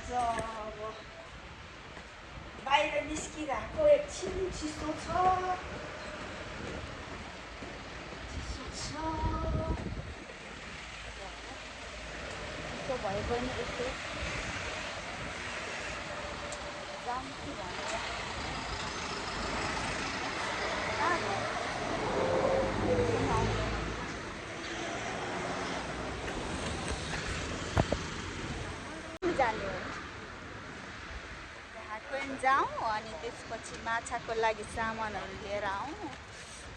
अब बाहिर निस्किरहेको एकछिन चिसो छ चिसो भए पनि यसो जाम कि भनेर जाने हो ह्याकुएन जाउँ अनि त्यसपछि माछाको लागि सामानहरू लिएर आउँ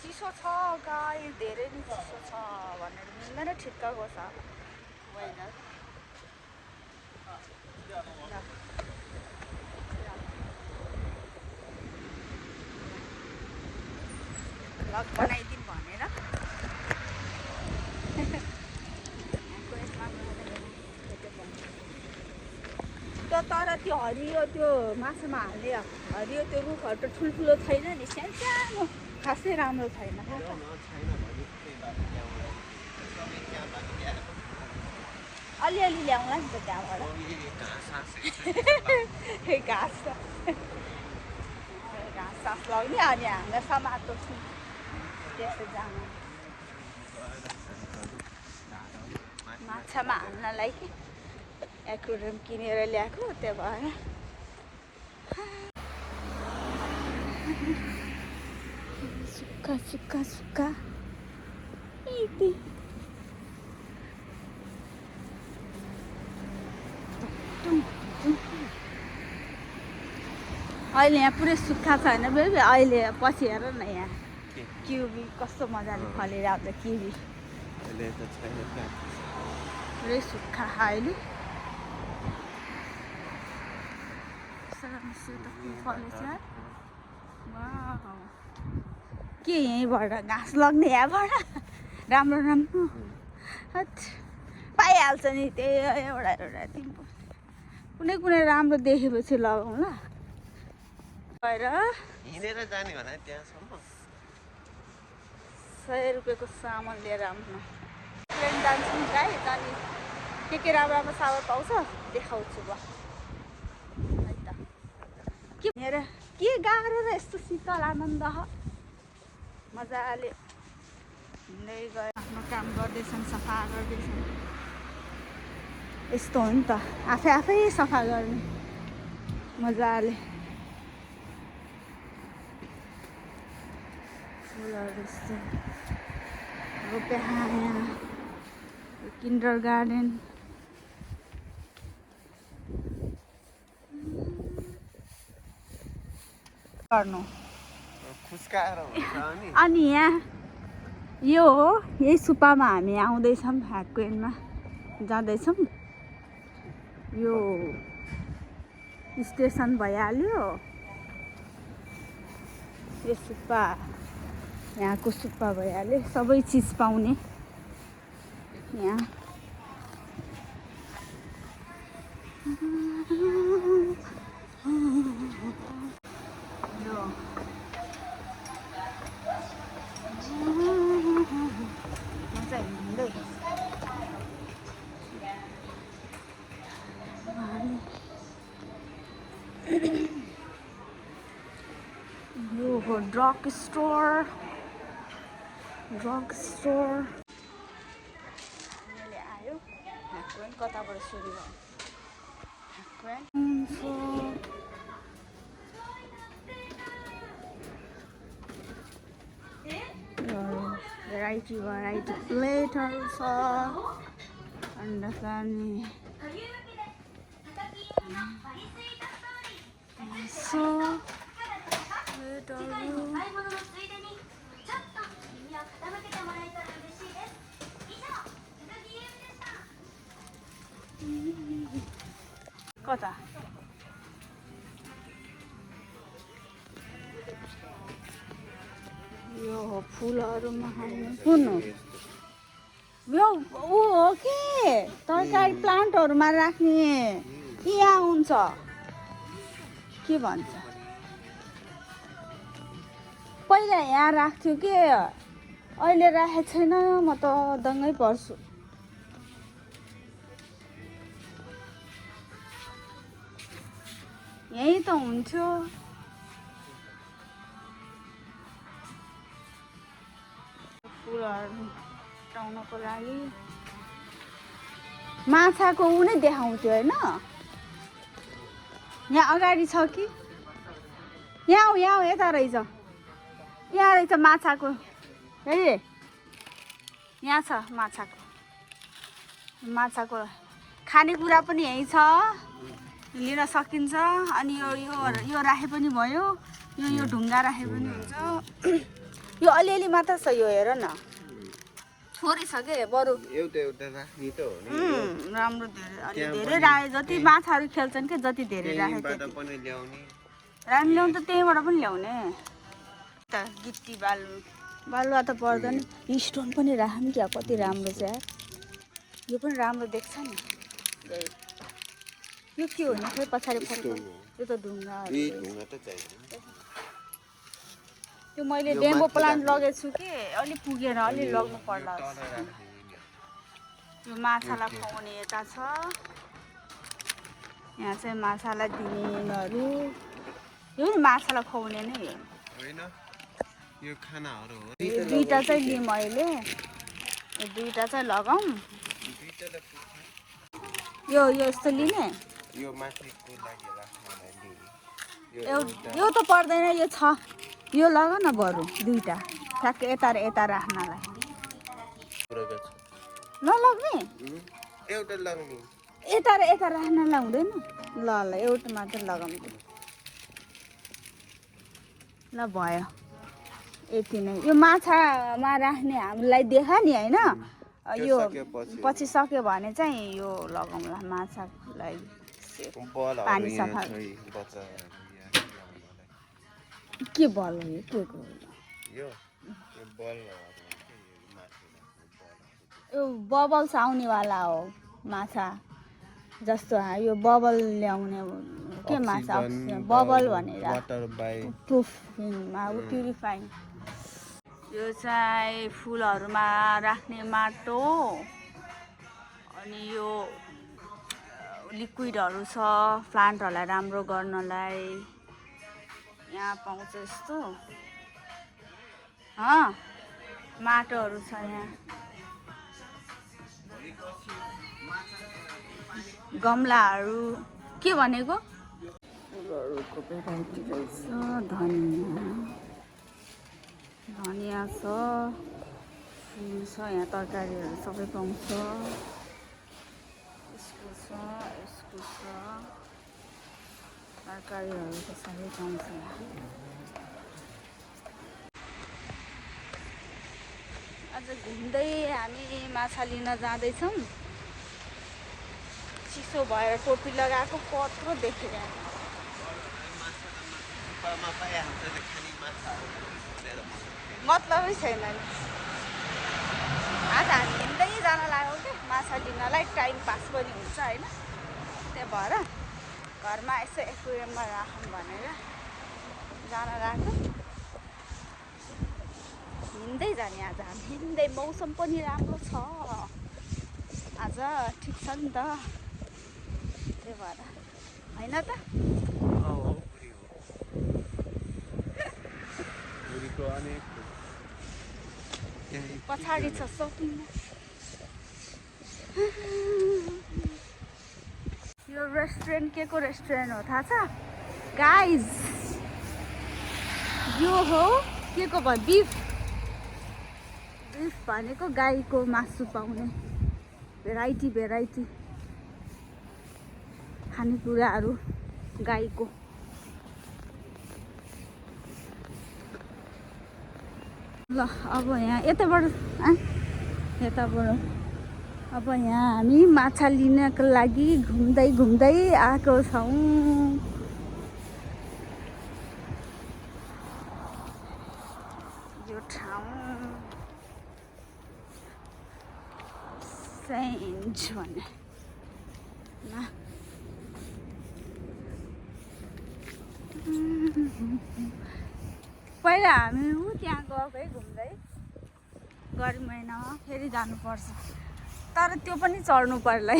चिसो छ गाई धेरै नै चिसो छ भनेर मिल्दैन ठिक्कको छ वेदर भ्लग बनाइदिउँ भनेर तर त्यो हरियो त्यो माछामा हाल्ने हरियो त्यो रुखहरू त ठुल्ठुलो छैन नि सानो खासै राम्रो छैन अलिअलि ल्याउँला नि त त्यहाँबाट घाँस सास लगाउने अनि हामीलाई समातो छु त्यसो जानु माछामा हाल्नलाई एक्वेरियम किनेर ल्याएको त्यो भएर सुक्खा सुक्खा सुक्खा यति अहिले यहाँ पुरै सुक्खा छैन बेबी अहिले पछि हेर न यहाँ किवी कस्तो मजाले फलेर आउँछ किवी पुरै सुक्खा अहिले के यहीँबाट घाँस लग्ने यहाँबाट राम्रो राम्रो पाइहाल्छ नि त्यही एउटा एउटा कुनै कुनै राम्रो देखेपछि लगाउँ ल गएर हिँडेर जाने होला त्यहाँसम्म 100 रुपियाँको सामान लिएर आउनु ट्रेन जान्छौँ गाई अनि के राम्रो राम्रो सामान पाउँछ देखाउँछु म है त के भनेर के गाह्रो र यस्तो शीतल आनन्द मजाले हिँड्दै गयो आफ्नो काम गर्दैछन् सफा गर्दैछन् यस्तो हो नि त आफै आफै सफा गर्ने मजाले फुलहरू यस्तो रोप्या यहाँ किन्डर गार्डन गर्नु अनि यहाँ यो हो यही सुपामा हामी आउँदैछौँ ह्याकुएनमा जाँदैछौँ यो स्टेसन भइहाल्यो यो सुप्पा यहाँको सुप्पा भइहाल्यो सबै चिज पाउने यहाँ यो हो ड्रग स्टोर आयो ह्याकुएन कताबाट सुरु भयो भेराइटी प्लेटहरू छ अन्डा खाने कता यो हो फुलहरूमा हाल्ने कुन हो यो ऊ हो कि तरकारी प्लान्टहरूमा राख्ने कि यहाँ हुन्छ के भन्छ पहिला यहाँ राख्थ्यो कि अहिले राखेको छैन म त दङ्गै पर्छु यही त हुन्थ्यो। फुलहरू टाउनको लागि माछाको ऊ नै देखाउँथ्यो होइन। यहाँ अगाडि छ कि यहाँ यता रहेछ, यहाँ रहेछ माछाको। हेरे यहाँ छ माछाको खानेकुरा पनि यहीँ छ, लिन सकिन्छ। अनि यो राखे पनि भयो, यो ढुङ्गा राखे पनि हुन्छ। यो अलिअलि मात्र छ, यो हेर न थोरै छ के, बरु एउटा राख्ने त हो नि। राम्रो धेरै राखे जति माछाहरू खेल्छन् के, जति धेरै राखे पनि ल्याउने ल्याउनु त त्यहीँबाट पनि ल्याउने त। गिट्टी बालुवा त पर्दैन। स्टोन पनि राखौँ क्या, कति राम्रो छ यार। यो पनि राम्रो देख्छ नि। यो के हो नि खै पछाडि फर्को, यो त ढुङ्गा। त्यो मैले डेङ्गो प्लान्ट लगेको छु कि, अलि पुगेर अलि लग्नु पर्ला। यो माछालाई खुवाउने यता छ, यहाँ चाहिँ माछालाई दिनेहरू। यो नि माछालाई खुवाउने नै होइन, यो खानाहरू हो। यो दुईटा चाहिँ लिऊँ अहिले, यो दुईटा चाहिँ लगाऊँ। यो यस्तो लिने, यो माथिको लागि राख्नलाई यो त पर्दैन, यो छ। यो लगा न बरु दुईटा, ठ्याक्कै यता र यता राख्नलाई। नलग्ने एउटा लाग्ने, यता र यता राख्नलाई हुँदैन। ल एउटा मात्र लगाउँ त। ल भयो यति नै। यो माछामा राख्ने हामीलाई देखा नि होइन। यो पछि सक्यो भने चाहिँ यो लगाउँला माछालाई पानी सफा। के बल हो यो, के को यो बबल्स आउनेवाला हो माछा जस्तो। यो बबल ल्याउने के माछा, बबल भनेर प्रुफिङमा प्युरिफाइङ। यो चाहिँ फुलहरूमा राख्ने माटो। अनि यो लिक्विडहरू छ प्लान्टहरूलाई राम्रो गर्नलाई, यहाँ पाउँछ यस्तो माटोहरू छ यहाँ। गमलाहरू के भनेको अरूको भेराइटी रहेछ। धनियाँ छ, फुल छ, यहाँ तरकारीहरू सबै पाउँछ। यसको छ तरकारीहरू त सबै पाउँछ। आज घुम्दै हामी माछा लिन जाँदैछौँ। चिसो भएर टोपी लगाएको कत्रो देखेर मतलबै छैन नि। आज हामी हिँड्दै जान लाग्यौँ क्या माछा लिनलाई, टाइम पास पनि हुन्छ होइन। त्यही भएर घरमा यसो एक्वेरियममा राखौँ भनेर जान लाग्यो। हिँड्दै जाने आज हामी, हिँड्दै। मौसम पनि राम्रो छ आज, ठिक छ नि त। त्यही भएर होइन त। पछाडि छ सपिङ। यो रेस्टुरेन्ट के को रेस्टुरेन्ट हो थाहा छ गाइज? यो हो के को भयो, बिफ भनेको गाईको मासु पाउने भेराइटी खानेकुराहरू गाईको। ल अब यहाँ यताबाट अब यहाँ हामी माछा लिनको लागि घुम्दै आएको छौँ। यो ठाउँ सेन्ट भने पहिला हामी त्यहाँ गएकै घुम्दै, गर्मी महिनामा फेरि जानुपर्छ। तर त्यो पनि चढ्नु पर्ला।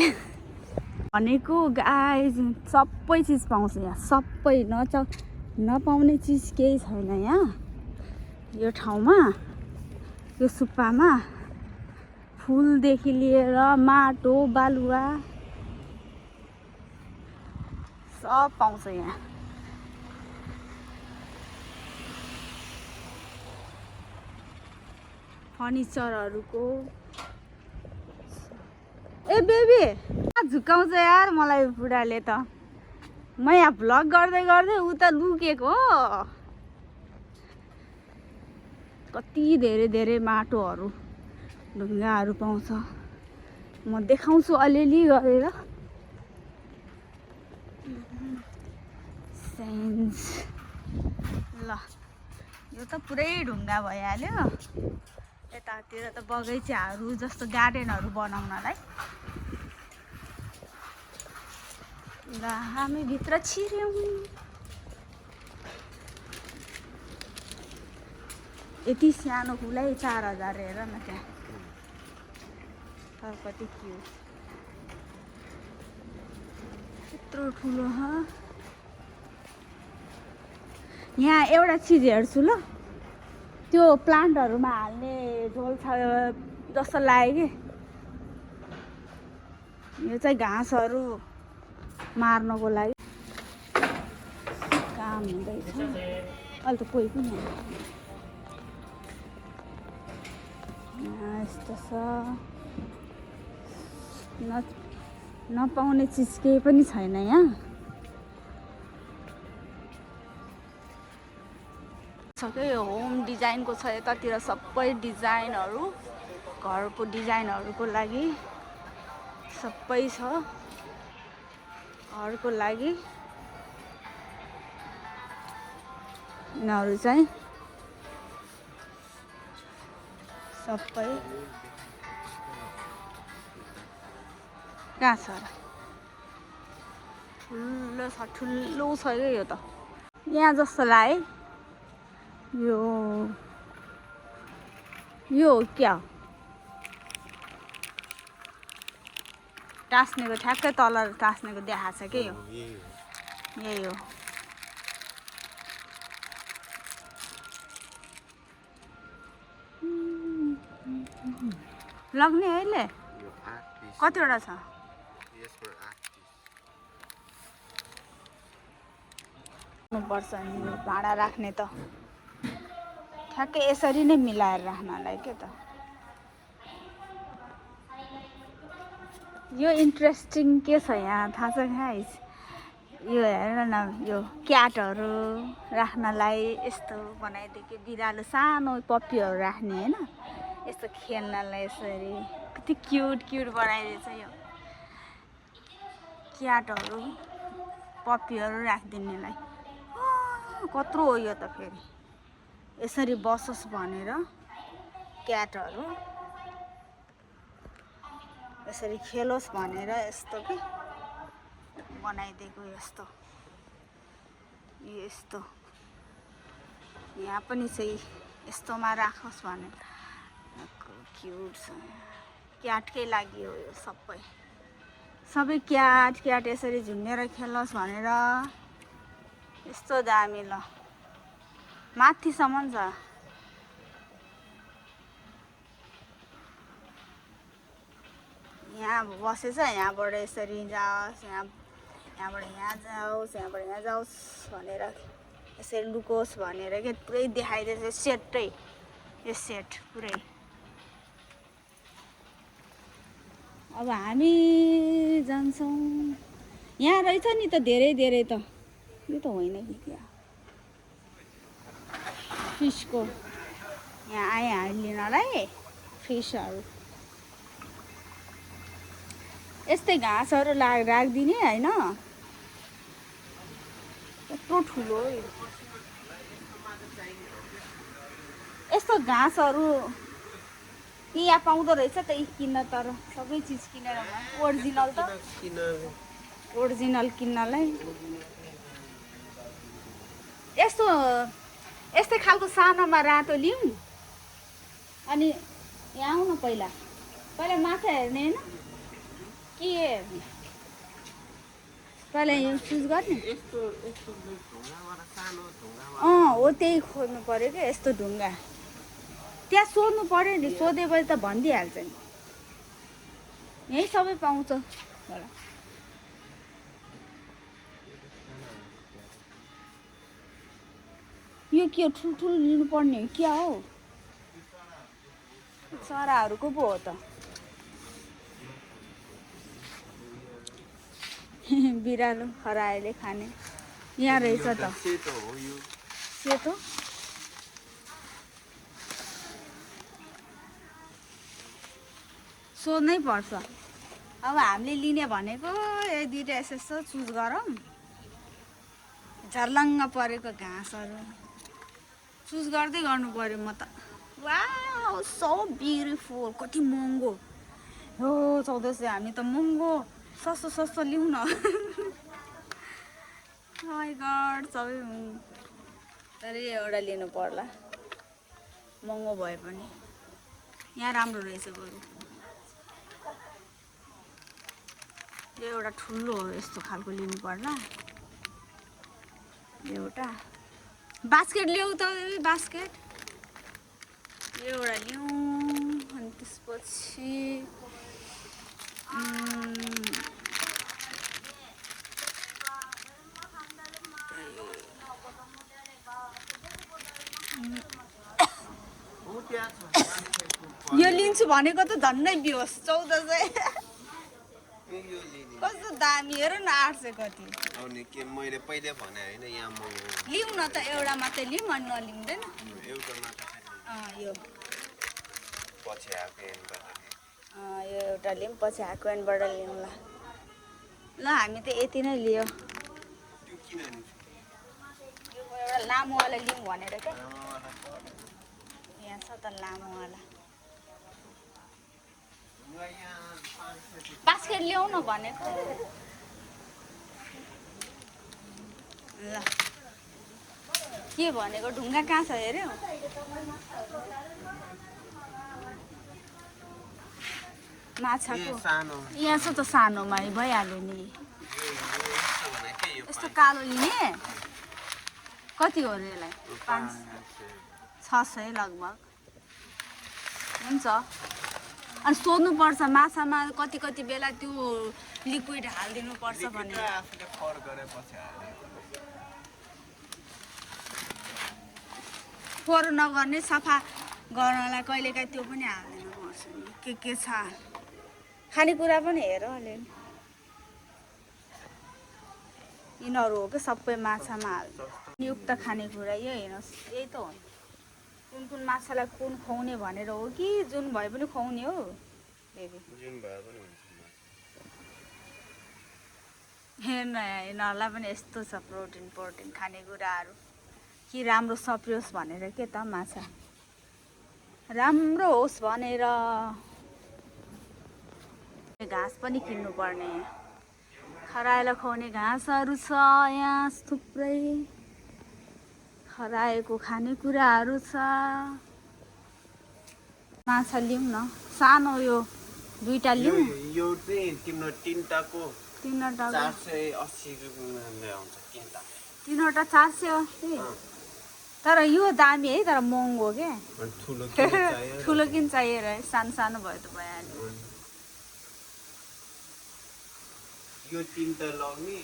भनेको गाइस सबै चिज पाउँछ यहाँ, सबै नपाउने चिज केही छैन यहाँ यो ठाउँमा। यो सुक्पामा फुलदेखि लिएर माटो बालुवा सब पाउँछ यहाँ। फर्निचरहरूको ए बेबी झुकाउँछ यार मलाई बुढाले त। म यहाँ भ्लग गर्दै गर्दै उता लुकेको हो। कति धेरै धेरै माटोहरू ढुङ्गाहरू पाउँछ। म देखाउँछु अलिअलि गरेर। सेन्स ल यो त पुरै ढुङ्गा भइहाल्यो। यतातिर त बगैँचाहरू जस्तो गार्डनहरू बनाउनलाई। ल हामी भित्र छिर्यौँ। यति सानो फुलै 4000 हेर न त्यहाँ। तर कति क्युट, यत्रो ठुलो। यहाँ एउटा चिज हेर्छु ल, त्यो प्लान्टहरूमा हाल्ने झोल छ जस्तो लाग्यो कि। यो चाहिँ घाँसहरू मार्नको लागि काम हुँदैछ। अहिले त कोही पनि यस्तो छ। नपाउने चिज केही पनि छैन यहाँ। सबै होम डिजाइनको छ यतातिर। सबै डिजाइनहरू घरको डिजाइनहरूको लागि सबै छ। घरको लागि यिनीहरू चाहिँ सबै कहाँ छ र? ठुलो छ क्या यो त। यहाँ जस्तो लाग्यो यो क्या हो? टाँस्नेको ठ्याक्कै तल टाँस्नेको देखाएको छ क्या यो। यही हो। लग्ने अहिले कतिवटा छ? पर्छ नि भाँडा राख्ने त ठ्याक्कै यसरी नै मिलाएर राख्नलाई के त। यो इन्ट्रेस्टिङ के छ यहाँ थाहा छ गाइस? यो हेर न, यो क्याटहरू राख्नलाई यस्तो बनाइदिएको। बिरालो सानो पप्पीहरू राख्ने होइन, यस्तो खेल्नलाई यसरी कति क्युट क्युट बनाइदिएछ। यो क्याटहरू पप्पीहरू राखिदिनेलाई कत्रो हो यो त। फेरि यसरी बसोस् भनेर क्याटहरू यसरी खेलोस् भनेर यस्तो के बनाइदिएको। यस्तो यहाँ पनि चाहिँ यस्तोमा राखोस् भनेर क्युट छ। क्याटकै लागि हो यो सबै क्याट यसरी झुन्डेर खेलोस् भनेर यस्तो दामी। ल माथिसम्म छ। यहाँ बसेछ, यहाँबाट यसरी जाओस्, यहाँबाट यहाँ जाओस्, यहाँबाट यहाँ जाओस् भनेर यसरी लुकोस् भनेर के पुरै देखाइदिएछ। सेटै यो सेट पुरै। अब हामी जान्छौँ। यहाँ रहेछ नि त धेरै धेरै त। यो त होइन कि क्या फिसको। यहाँ आएँ हामी लिनलाई फिसहरू। यस्तै घाँसहरू राखिदिने होइन। यत्रो ठुलो यस्तो घाँसहरू यहाँ पाउँदो रहेछ त किन्न। तर सबै चिज किनेर ओरिजिनल त ओरिजिनल किन्नलाई यस्तै खालको सानोमा रातो लिउँ। अनि यहाँ आउन पहिला माछा हेर्ने होइन के हेर्ने? पहिला यो चुज गर्ने यस्तो यस्तो ढुङ्गाबाट सानो ढुङ्गाबाट हो त्यही खोज्नु पऱ्यो क्या यस्तो ढुङ्गा त्यहाँ सोध्नु पऱ्यो नि सोधेपछि त भनिदिइहाल्छ नि यहीँ सबै पाउँछ होला यो के हो ठुल्ठुलो लिनुपर्ने हो क्या हो चराहरूको पो हो त बिरालो खरायोले खाने यहाँ रहेछ त सेतो हो यो सेतो सोध्नै पर्छ अब हामीले लिने भनेको यो दुइटा यसो चुज गरौँ झर्लङ्ग परेको घाँसहरू चुज गर्दै गर्नु पर्यो म त वाउ सो ब्युटिफुल कति महँगो हो 1400 हामी त महँगो सस्तो सस्तो लिउँ न माई गड सबै तर एउटा लिनु पर्ला महँगो भए पनि यहाँ राम्रो रहेछ बरु यो एउटा ठुलो हो यस्तो खालको लिनु पर्ला एउटा बास्केट ल्याऊ त बास्केट एउटा ल्याउँ अनि त्यसपछि यो लिन्छु भनेको त झन्नै बिहोस 1400 कस्तो दामी हेर न 800 कति अनि के मैले पहिले भने हैन यहाँ म लिउँ न त एउटा मात्रै लिउँ अनि नलिँदैन एउटा मात्र यो पछि आएको एन्डबाट यो एउटा लिउँ पछि आएको एन्डबाट लिउँ ल हामी त यति नै लियो त्यो किन नि यो एउटा लामोवाला लिउँ भनेर क्या यहाँ छ त लामोवाला बास्केट ल्याउ न भनेको ल के भनेको ढुङ्गा कहाँ छ हेऱ्यौ माछाको यहाँ छ त सानोमा भइहाल्यो नि यस्तो कालो लिने कति हो र यसलाई 600 लगभग हुन्छ अनि सोध्नुपर्छ माछामा कति कति बेला त्यो लिक्विड हालिदिनु पर्छ भनेर फोहोर नगर्ने सफा गर्नलाई कहिलेकाहीँ त्यो पनि हालिदिनु पर्छ के छ खानेकुरा पनि हेर अलिअलि यिनीहरू हो कि सबै माछामा युक्त खानेकुरा यो हेर्नुहोस् यही त हो कुन कुन माछालाई कुन खुवाउने भनेर हो कि जुन भए पनि खुवाउने हो हेर्न यिनीहरूलाई पनि यस्तो छ प्रोटिन खानेकुराहरू कि राम्रो सप्रियोस् भनेर के त माछा राम्रो होस् भनेर घाँस पनि किन्नु पर्ने खरायोलाई खुवाउने घाँसहरू छ यहाँ थुप्रै खरायोको खानेकुराहरू छ माछा लिउँ न सानो यो दुईटा लिउँ यो चाहिँ तिम्रो तीनटाको 480 रुपैयाँ आउँछ तीनटा तीनवटा 480 तर यो दामी है तर महँगो के ठुलो किन चाहिएर सानो सानो भयो त भइहाल्यो यो तीनटा लग्ने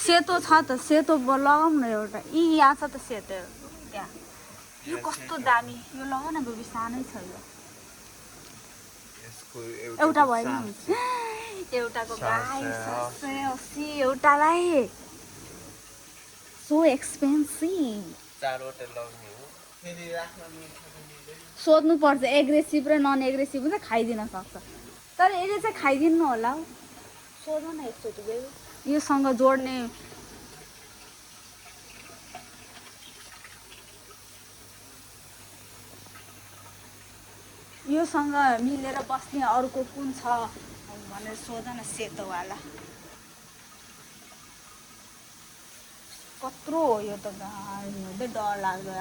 सेतो छ त सेतो लगाउँ न एउटा यहाँ छ त सेतो त्यहाँ यो कस्तो दामी यो लगाउ न बेबी सानै छ यो एउटा भयो नि एउटाको गाई 780 एउटालाई सो एक्सपेन्सिभ चारवटा लग्ने हो फेरि राख्न सोध्नु पर्छ एग्रेसिभ र नन एग्रेसिभ हुन्छ खाइदिन सक्छ तर यसले चाहिँ खाइदिनु होला हौ सोध न एकचोटि बेबी योसँग जोड्ने योसँग मिलेर बस्ने अर्को कुन छ भनेर सोध न सेतोवाला कत्रो हो यो त हुँदै डर लाग्यो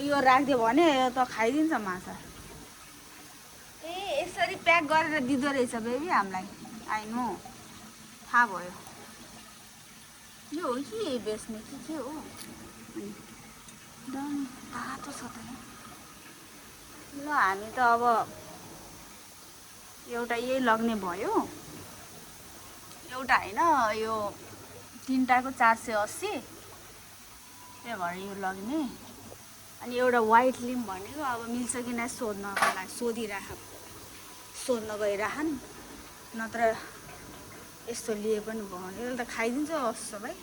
यो राखिदियो भने यो त खाइदिन्छ माछा ए यसरी प्याक गरेर दिँदो रहेछ बेबी हामीलाई आई नो थाहा भयो यो हो कि बेच्ने के हो एकदम तातो छ त ल हामी त अब एउटा यही लग्ने भयो एउटा होइन यो तिनटाको 480 त्यही भएर यो लग्ने अनि एउटा व्हाइट लिम भनेको अब मिल्छ कि न सोध्नको लागि सोध्न गइराखन् नत्र यस्तो लिए पनि भयो यसले त खाइदिन्छ जस्तो भाइ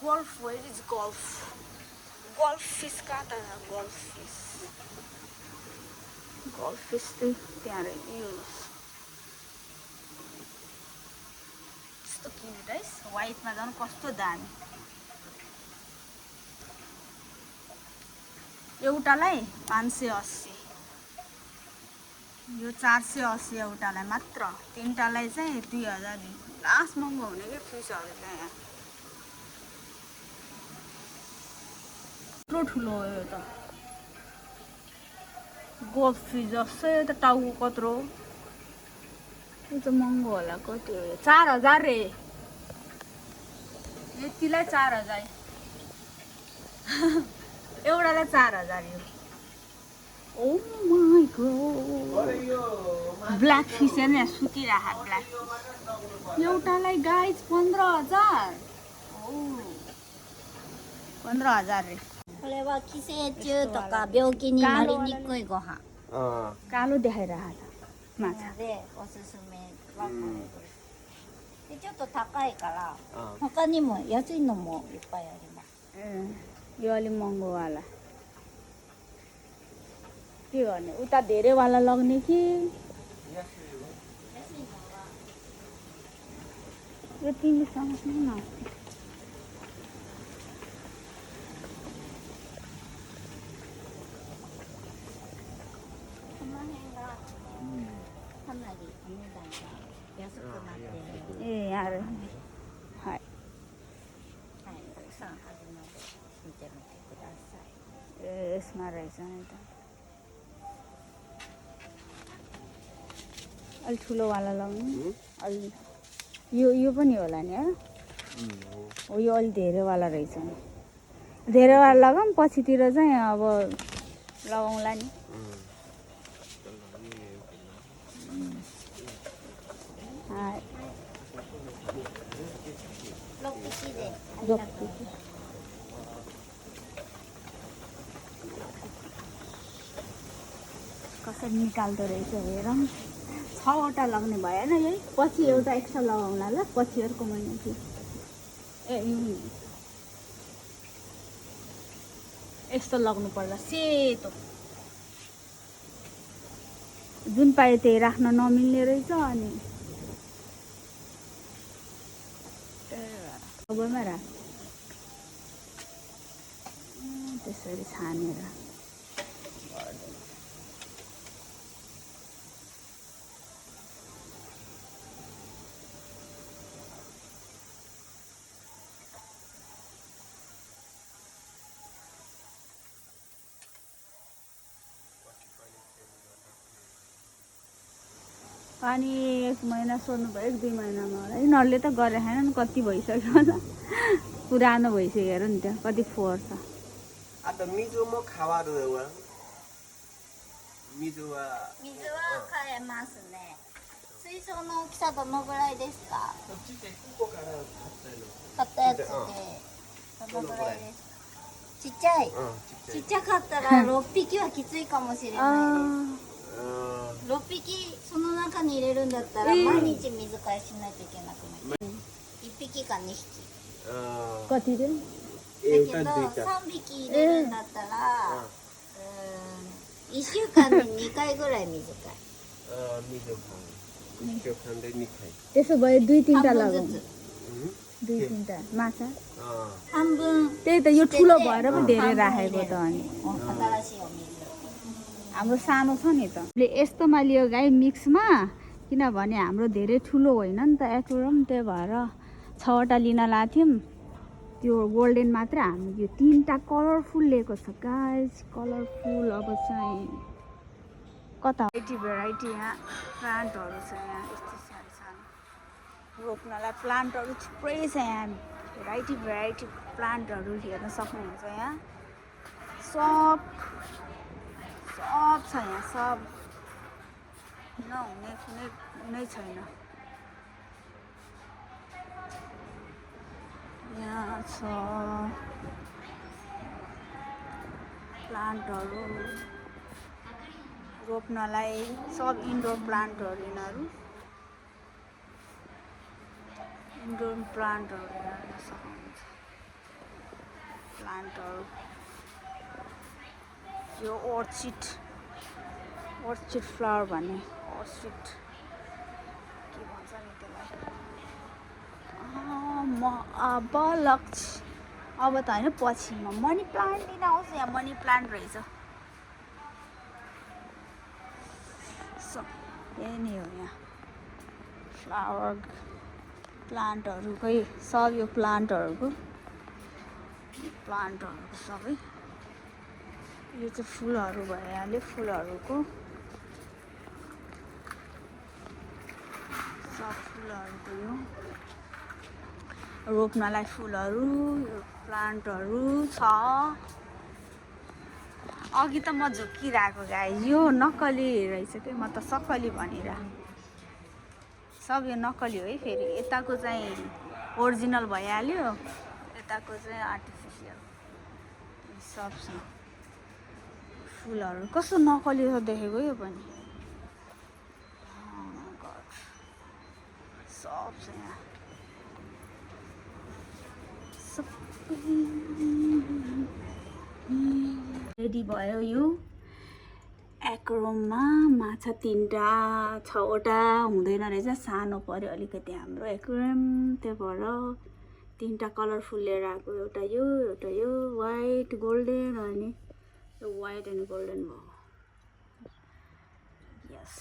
गोल्फ वेयर इज गोल्फ फिस कहाँ त गोल्फ फिस चाहिँ त्यहाँ यो यस्तो क्युट है व्हाइटमा झन् कस्तो दामी एउटालाई 580 यो 480 एउटालाई मात्र तिनटालाई चाहिँ 2000 लास्ट महँगो हुने कि फिसहरू चाहिँ यत्रो ठुलो हो यो त गोल्फ फिस जस्तो यो त टाउको कत्रो यो त महँगो होला कति हो 4000 रे यतिलाई 4000 एउटालाई 4000 यो ओ माई गॉड ब्ल्याक फिस हेर्ने सुतिराख ब्ल्याक एउटालाई गाइज 15000 ओ 15000 रे これは寄生虫とか病気になりにくいご飯 कालो देखाइराख なのでおすすめはこれですでちょっと高いから他にも安いのもいっぱいあります यो अलि महँगोवाला के गर्ने उता धेरैवाला लग्ने कि यो तिमीले समझ्नु न ए यार हाय यसमा रहेछ नि त अलि ठुलोवाला लगाउनु अलि यो पनि होला नि हो यो अलि धेरैवाला रहेछ नि धेरैवाला लगाऊँ पछितिर चाहिँ अब लगाउँला नि कसरी निकाल्दो रहेछ हेरौँ 6वटा लगाउने भएन यही पछि एउटा एक्स्ट्रा लगाउँला ल पछि अर्को महिनातिर यस्तो लगाउनु पर्ला सेतो जुन पाए त्यही राख्न नमिल्ने रहेछ अनि सबैमा राख त्यसरी छानेर पानी 1 महिना सोध्नु भयो 1-2 महिनामा होला यिनीहरूले त गरे छैनन् कति भइसक्यो होला पुरानो भइसक्यो हेर नि त्यहाँ कति फोहोर छあと水も変わるわ水は変えますね水槽の大きさどのぐらいですかこっちでここから買ったの買ったやつでどのぐらいですかちっちゃいちっちゃかったら6匹はきついかもしれないです6匹その中に入れるんだったら毎日水替えしないといけなくなる1匹か2匹कति दिन だけど3匹入れるんだったら1週間に2回ぐらい水替えत्यसो भए 2-3टा 半分 लगाऊ ずつ 2-3टा माछा 半分 त्यही त यो ठुलो भएर पो धेरै राखेको त अनि 新しいお水 हाम्रो सानो छ नि त यस्तोमा लियो गाई मिक्समा किनभने हाम्रो धेरै ठुलो होइन नि त एक्वेरियम त्यही भएर 6वटा लिन लाएको थियौँ त्यो गोल्डन मात्र हामी यो 3टा कलरफुल लिएको छ गाइस कलरफुल अब चाहिँ कता भेराइटी यहाँ प्लान्टहरू छ यहाँ यस्तो सानो सानो रोप्नलाई प्लान्टहरू थुप्रै छ यहाँ भेराइटी प्लान्टहरू हेर्न सक्नुहुन्छ यहाँ सब छ यहाँ सब नहुने कुनै छैन यहाँ छ प्लान्टहरू रोप्नलाई सब इन्डोर प्लान्टहरू यिनीहरू इन्डोर प्लान्टहरू हेर्न सक्नुहुन्छ प्लान्टहरू यो orchid फ्लावर भन्ने orchid के भन्छ नि त्यसलाई अब लक्ष्य अब त होइन पछि म मनी प्लान्ट लिन आउँछु यहाँ मनी प्लान्ट रहेछ यही नै हो यहाँ फ्लावर प्लान्टहरूकै सब यो प्लान्टहरूको सबै यो चाहिँ फुलहरू भइहाल्यो फुलहरूको सब फुलहरूको यो रोप्नलाई फुलहरू यो प्लान्टहरू छ अघि त म झुक्किरहेको गाई यो नक्कली रहेछ कि म त सक्कली भनेर सब यो नक्कली हो है फेरि यताको चाहिँ ओरिजिनल भइहाल्यो यताको चाहिँ आर्टिफिसियल सब छ फुलहरू कस्तो नक्कली छ देखेको यो पनि सब छ यहाँ रेडी भयो यो एक्वेरियममा माछा 3टा 6वटा हुँदैन रहेछ सानो पर्यो अलिकति हाम्रो एक्वेरियम त्यही भएर 3टा कलरफुल लिएर आएको एउटा यो व्हाइट गोल्डन अनि यो व्हाइट एन्ड गोल्डन भयो यस